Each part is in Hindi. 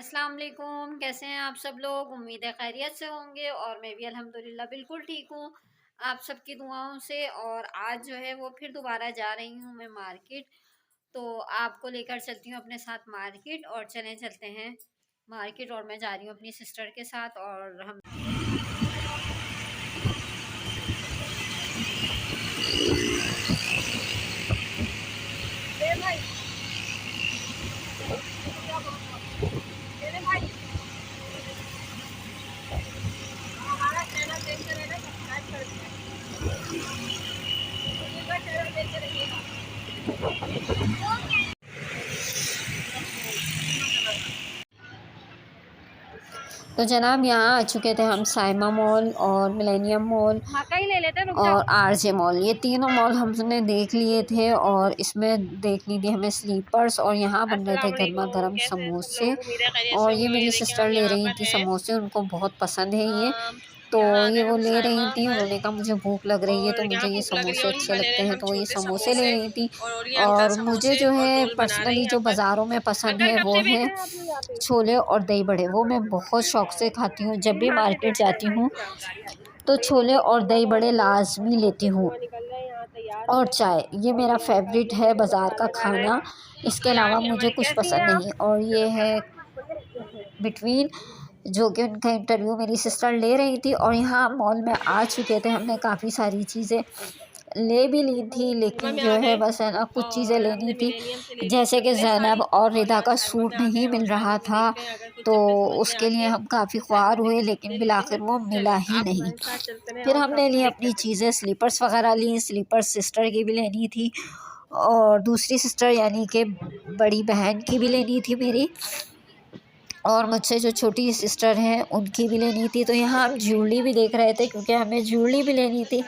अस्सलाम वालेकुम। कैसे हैं आप सब लोग? उम्मीद है खैरियत से होंगे और मैं भी अल्हम्दुलिल्लाह बिल्कुल ठीक हूँ आप सबकी दुआओं से। और आज जो है वो फिर दोबारा जा रही हूँ मैं मार्केट, तो आपको लेकर चलती हूँ अपने साथ मार्केट। और चलते हैं मार्केट और मैं जा रही हूँ अपनी सिस्टर के साथ। और हम तो जनाब यहाँ आ चुके थे हम साइमा मॉल और मिलेनियम मॉल ले लेते रुक और जाओ। RJ mall. ये तीनों मॉल हमने देख लिए थे और इसमें देख ली थी हमें स्लीपर्स। और यहाँ बन रहे थे अस्सलाम गर्मा वालेकुम, गर्म कैसे हैं सब समोसे लोग? उम्मीद है खैरियत से और ये होंगे। मेरी देखिए सिस्टर हम ले यहाँ रही पर थी हैं। समोसे, उनको बहुत पसंद है ये। तो यहाँ आ ये गए वो हम ले रही साइमा थी, में उन्होंने कहा मुझे भूख लग रही है तो और मुझे यहाँ ये भूख लग रही है समोसे और अच्छे ले लगते रहे हैं हैं हम तो वो ये छोटे समोसे ले समोसे रही थी। और ये अंकल और मुझे समोसे जो और है रोल बना रहे हैं पर्सनली यहाँ जो पर। बाज़ारों में पसंद अंकल है कब वो से बेच है रहे हैं आप लोग यहाँ पे? छोले और दही बड़े। वो मैं बहुत शौक से खाती हूँ, जब भी यहाँ से मार्केट देखते हैं जाती भाई हूँ साहब। तो तो ये छोले देखिए और छोला दही बड़े भटूरे लाज़मी लेती और हूँ। धुआं निकल रहा है, यहाँ तैयार और हुए चाय, ये और मेरा ये अंकल फेवरेट जो है है बाज़ार का मसाला लगा रहे खाना। इसके हैं। अलावा आगे मुझे हमारी कुछ कैसी हैं पसंद आप? नहीं। और ये है बिटवीन, जो कि उनका इंटरव्यू मेरी सिस्टर ले रही थी। और यहाँ मॉल में आ चुके थे, हमने काफ़ी सारी चीज़ें ले भी ली थी, साइमा लेकिन में जो आ है गए बस है ना कुछ चीज़ें और लेनी हमने थी, मिलेनियम से ले ली थी जैसे कि चप्पलें ज़ैनब सारी और और रिदा यहाँ का साइमा सूट में आ गए नहीं और मिल साइमा रहा में था। देखते हैं अगर कुछ तो चप्पलें समझ में उसके लिए आती हैं हम काफ़ी तो साइमा ख्वार से हुए, ले लेकिन बिल लेते आखिर हैं। वो मिला चलें ही आप नहीं। हमारे साथ चलते हैं फिर और हमने ली शॉपिंग देखते अपनी हैं। चीज़ें, स्लीपर्स वगैरह ली, स्लीपर्स सिस्टर की भी लेनी थी और दूसरी सिस्टर यानी कि बड़ी बहन की भी लेनी थी मेरी, और मुझसे जो छोटी सिस्टर हैं उनकी भी लेनी थी। तो यहाँ हम ज्वेलरी भी देख रहे थे क्योंकि हमें ज्वेलरी भी लेनी थी।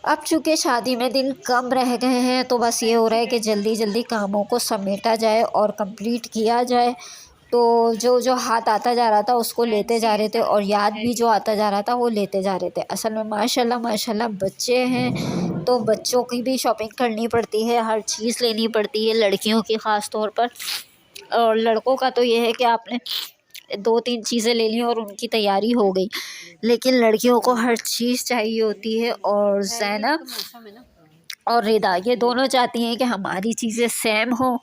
अब चूँकि शादी में दिन कम रह गए हैं तो बस ये हो रहा है कि जल्दी जल्दी कामों को समेटा जाए और कंप्लीट किया जाए। तो जो जो हाथ आता जा रहा था उसको लेते जा रहे थे और याद भी जो आता जा रहा था वो लेते जा रहे थे। असल में माशाल्लाह माशाल्लाह बच्चे हैं तो बच्चों की भी शॉपिंग करनी पड़ती है, हर चीज़ लेनी पड़ती है, लड़कियों की ख़ास तौर पर। और लड़कों का तो ये है कि आपने दो तीन चीज़ें ले ली और उनकी तैयारी हो गई, लेकिन लड़कियों को हर चीज़ चाहिए होती है। और ज़ैनब और रिदा ये दोनों चाहती हैं कि हमारी चीज़ें सेम हो,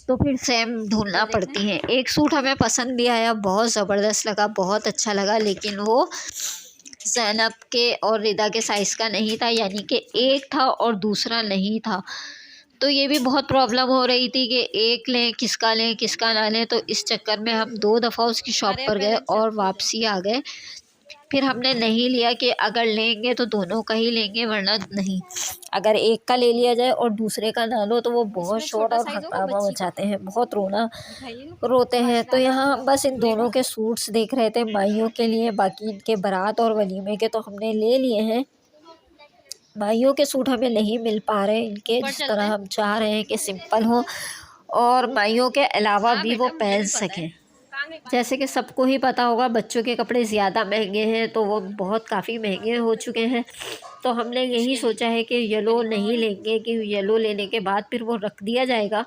तो फिर सेम ढूंढना पड़ती हैं। एक सूट हमें पसंद भी आया, बहुत ज़बरदस्त लगा, बहुत अच्छा लगा, लेकिन वो ज़ैनब के और रिदा के साइज़ का नहीं था, यानी कि एक था और दूसरा नहीं था। तो ये भी बहुत प्रॉब्लम हो रही थी कि एक लें किसका ना लें। तो इस चक्कर में हम 2 दफ़ा उसकी शॉप पर गए और वापसी आ गए। फिर हमने नहीं लिया कि अगर लेंगे तो दोनों का ही लेंगे, वरना नहीं। अगर एक का ले लिया जाए और दूसरे का ना लो तो वो बहुत शोर और हंगामा मचाते हैं, बहुत रोना रोते हैं। तो यहाँ हम बस इन दोनों के सूट्स देख रहे थे माइयों के लिए, बाकी इनके बारात और वलीमे के तो हमने ले लिए हैं। माइयों के सूट हमें नहीं मिल पा रहे इनके, जिस तरह हम चाह रहे हैं कि सिंपल हो और माइयों के अलावा भी वो पहन सकें। जैसे कि सबको ही पता होगा बच्चों के कपड़े ज़्यादा महंगे हैं, तो वो बहुत काफ़ी महंगे हो चुके हैं। तो हमने यही सोचा है कि येलो नहीं लेंगे कि येलो लेने के बाद फिर वो रख दिया जाएगा।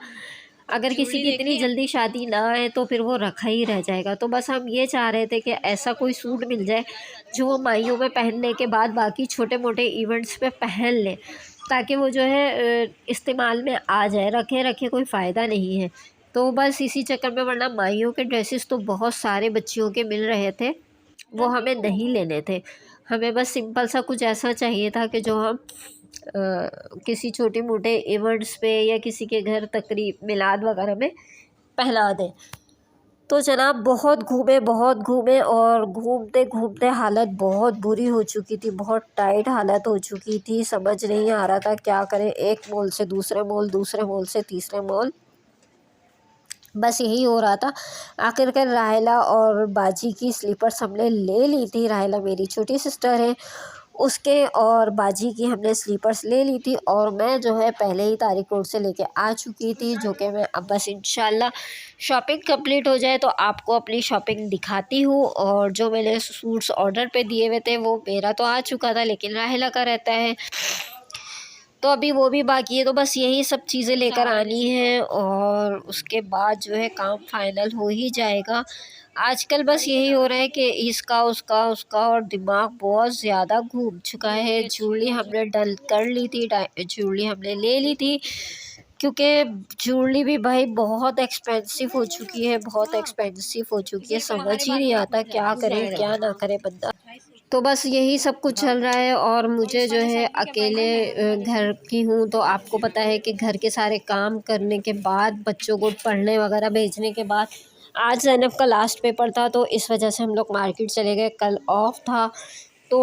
अगर किसी की इतनी जल्दी शादी ना आए तो फिर वो रखा ही रह जाएगा। तो बस हम ये चाह रहे थे कि ऐसा कोई सूट मिल जाए जो वो माइयों में पहनने के बाद बाकी छोटे मोटे इवेंट्स पे पहन लें, ताकि वो जो है इस्तेमाल में आ जाए। रखे रखे कोई फ़ायदा नहीं है। तो बस इसी चक्कर में, वरना माइयों के ड्रेसेस तो बहुत सारे बच्चियों के मिल रहे थे, वो हमें नहीं लेने थे। हमें बस सिंपल सा कुछ ऐसा चाहिए था कि जो हम किसी छोटे मोटे इवेंट्स पे या किसी के घर तकरीब मिलाद वगैरह में पहना दें। तो जनाब बहुत घूमे और घूमते घूमते हालत बहुत बुरी हो चुकी थी, बहुत टाइट हालत हो चुकी थी। समझ नहीं आ रहा था क्या करें, एक मॉल से दूसरे मॉल, दूसरे मॉल से तीसरे मॉल, बस यही हो रहा था। आखिरकार राहिला और बाजी की स्लीपर्स हमने ले ली थी। राहिला मेरी छोटी सिस्टर है, उसके और बाजी की हमने स्लीपर्स ले ली थी। और मैं जो है पहले ही तारिक रोड से लेके आ चुकी थी, जो कि मैं अब बस इंशाल्लाह शॉपिंग कंप्लीट हो जाए तो आपको अपनी शॉपिंग दिखाती हूँ। और जो मैंने सूट्स ऑर्डर पे दिए हुए थे वो मेरा तो आ चुका था, लेकिन राहिला का रहता है तो अभी वो भी बाकी है। तो बस यही सब चीज़ें लेकर आनी है और उसके बाद जो है काम फाइनल हो ही जाएगा। आजकल बस यही हो रहा है कि इसका उसका उसका और दिमाग बहुत ज़्यादा घूम चुका है। ज्वेलरी हमने डल कर ली थी, ज्वेलरी हमने ले ली थी, क्योंकि ज्वेलरी भी भाई बहुत एक्सपेंसिव हो चुकी है, बहुत एक्सपेंसिव हो चुकी है। समझ ही नहीं आता क्या करे क्या ना करे बंदा। तो बस यही सब कुछ चल रहा है और मुझे जो है अकेले घर की हूँ, तो आपको पता है कि घर के सारे काम करने के बाद, बच्चों को पढ़ने वगैरह भेजने के बाद, आज ज़ैनब का लास्ट पेपर था तो इस वजह से हम लोग मार्केट चले गए। कल ऑफ था तो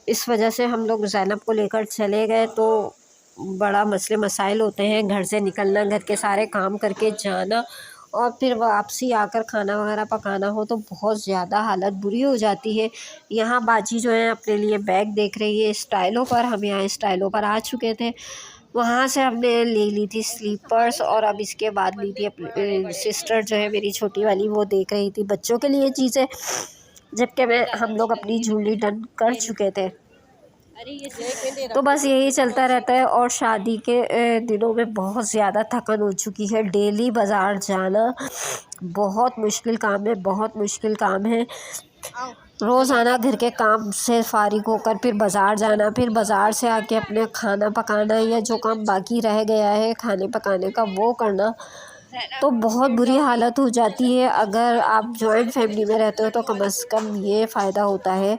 इस वजह से हम लोग ज़ैनब को लेकर चले गए। तो बड़ा मसले मसाइल होते हैं, घर से निकलना, घर के सारे काम करके जाना और फिर वापसी आकर खाना वगैरह पकाना हो तो बहुत ज़्यादा हालत बुरी हो जाती है। यहाँ बाजी जो है अपने लिए बैग देख रही है स्टाइलों पर। हम यहाँ स्टाइलों पर आ चुके थे, वहाँ से हमने ले ली थी स्लीपर्स और अब इसके बाद ली थी अपनी सिस्टर जो है मेरी छोटी वाली, वो देख रही थी बच्चों के लिए चीज़ें, जबकि हम लोग अपनी ज्वेलरी डन कर चुके थे। तो बस यही चलता रहता है और शादी के दिनों में बहुत ज़्यादा थकन हो चुकी है। डेली बाज़ार जाना बहुत मुश्किल काम है, बहुत मुश्किल काम है। रोज़ाना घर के काम से फ़ारिग होकर फिर बाज़ार जाना, फिर बाज़ार से आके अपने खाना पकाना या जो काम बाकी रह गया है खाने पकाने का वो करना, तो बहुत बुरी हालत हो जाती है। अगर आप जॉइंट फैमिली में रहते हो तो कम से कम ये फ़ायदा होता है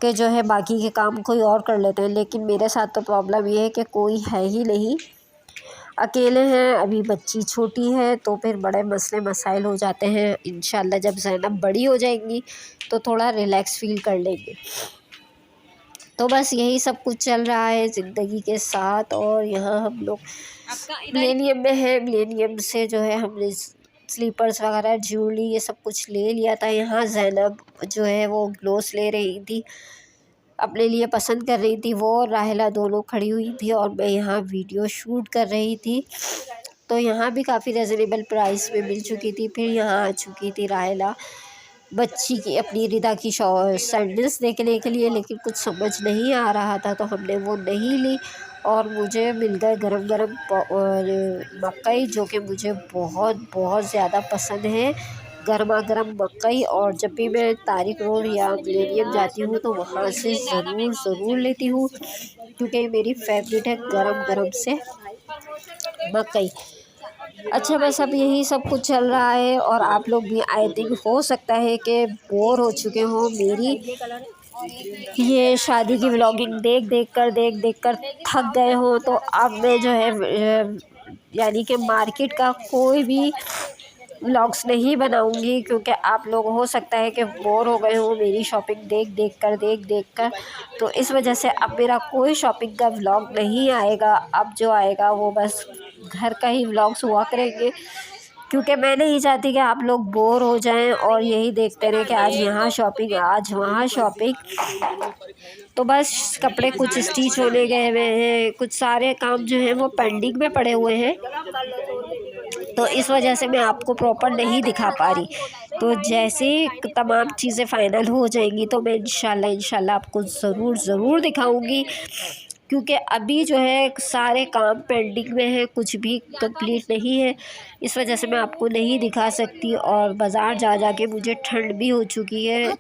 कि जो है बाकी के काम कोई और कर लेते हैं, लेकिन मेरे साथ तो प्रॉब्लम ये है कि कोई है ही नहीं, अकेले हैं। अभी बच्ची छोटी है तो फिर बड़े मसले मसाइल हो जाते हैं। इंशाल्लाह जब ज़ैनब बड़ी हो जाएंगी तो थोड़ा रिलैक्स फील कर लेंगे। तो बस यही सब कुछ चल रहा है ज़िंदगी के साथ। और यहाँ हम लोग मिलेनियम में है, मिलेनियम से जो है हमने स्लीपर्स वगैरह ज्वेलरी ये सब कुछ ले लिया था। यहाँ ज़ैनब जो है वो ग्लोव्स ले रही थी, अपने लिए पसंद कर रही थी। वो और राहिला दोनों खड़ी हुई थी और मैं यहाँ वीडियो शूट कर रही थी। तो यहाँ भी काफ़ी रिजनेबल प्राइस में मिल चुकी थी। फिर यहाँ आ चुकी थी राहिला बच्ची की अपनी रिदा की सैंडल्स देखने के लिए, लेकिन कुछ समझ नहीं आ रहा था तो हमने वो नहीं ली। और मुझे मिल गए गरम गरम मकई, जो कि मुझे बहुत बहुत ज़्यादा पसंद है, गर्मा गर्म मकई। और जब भी मैं तारिक रोड या मिलेनियम जाती हूँ तो वहाँ से ज़रूर लेती हूँ, क्योंकि मेरी फेवरेट है गरम गरम से मकई। अच्छा बस अब यही सब कुछ चल रहा है और आप लोग भी आई थिंक हो सकता है कि बोर हो चुके हो मेरी ये शादी की व्लॉगिंग देख देख कर थक गए हो। तो अब मैं जो है यानी कि मार्केट का कोई भी व्लॉग्स नहीं बनाऊंगी, क्योंकि आप लोग हो सकता है कि बोर हो गए हो मेरी शॉपिंग देख कर। तो इस वजह से अब मेरा कोई शॉपिंग का व्लॉग नहीं आएगा। अब जो आएगा वो बस घर का ही व्लॉग्स हुआ करेंगे, क्योंकि मैं नहीं चाहती कि आप लोग बोर हो जाएं और यही देखते रहें कि आज यहाँ शॉपिंग आज वहाँ शॉपिंग। तो बस कपड़े कुछ स्टिच होने गए हुए हैं, कुछ सारे काम जो हैं वो पेंडिंग में पड़े हुए हैं, तो इस वजह से मैं आपको प्रॉपर नहीं दिखा पा रही। तो जैसे तमाम चीज़ें फाइनल हो जाएंगी तो मैं इंशाल्लाह आपको ज़रूर दिखाऊंगी, क्योंकि अभी जो है सारे काम पेंडिंग में है, कुछ भी कंप्लीट नहीं है, इस वजह से मैं आपको नहीं दिखा सकती। और बाज़ार जा के मुझे ठंड भी हो चुकी है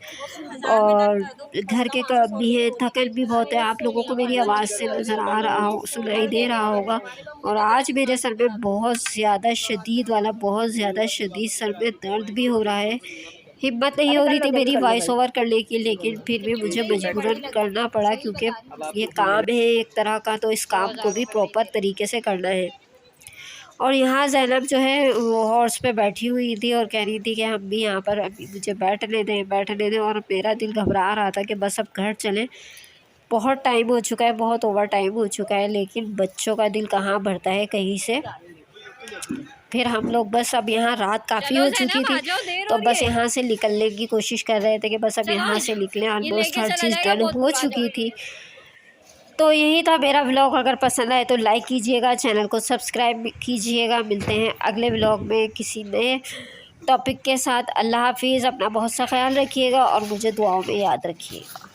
और घर के काम भी है, थकन भी बहुत है। आप लोगों को मेरी आवाज़ से नज़र आ रहा हो, सुनाई दे रहा होगा। और आज मेरे सर में बहुत ज़्यादा शदीद सर में दर्द भी हो रहा है। हिम्मत नहीं हो रही थी मेरी वॉइस ओवर करने की, लेकिन फिर भी मुझे मजबूरन करना पड़ा, क्योंकि ये काम है एक तरह का, तो इस काम को भी प्रॉपर तरीके से करना है। और यहाँ ज़ैनब जो है वो हॉर्स पे बैठी हुई थी और कह रही थी कि हम भी यहाँ पर अभी मुझे बैठने दें। और मेरा दिल घबरा रहा था कि बस अब घर चलें, बहुत टाइम हो चुका है, बहुत ओवर टाइम हो चुका है। लेकिन बच्चों का दिल कहाँ भरता है कहीं से। फिर हम लोग बस अब यहाँ रात काफ़ी हो चुकी थी, तो बस यहाँ से निकलने की कोशिश कर रहे थे कि बस अब यहाँ से निकलें। ऑलमोस्ट हर चीज़ डन हो चुकी थी। तो यही था मेरा व्लॉग। अगर पसंद आए तो लाइक कीजिएगा, चैनल को सब्सक्राइब कीजिएगा। मिलते हैं अगले व्लॉग में किसी नए टॉपिक के साथ। अल्लाह हाफिज़। अपना बहुत सा ख्याल रखिएगा और मुझे दुआओं में याद रखिएगा।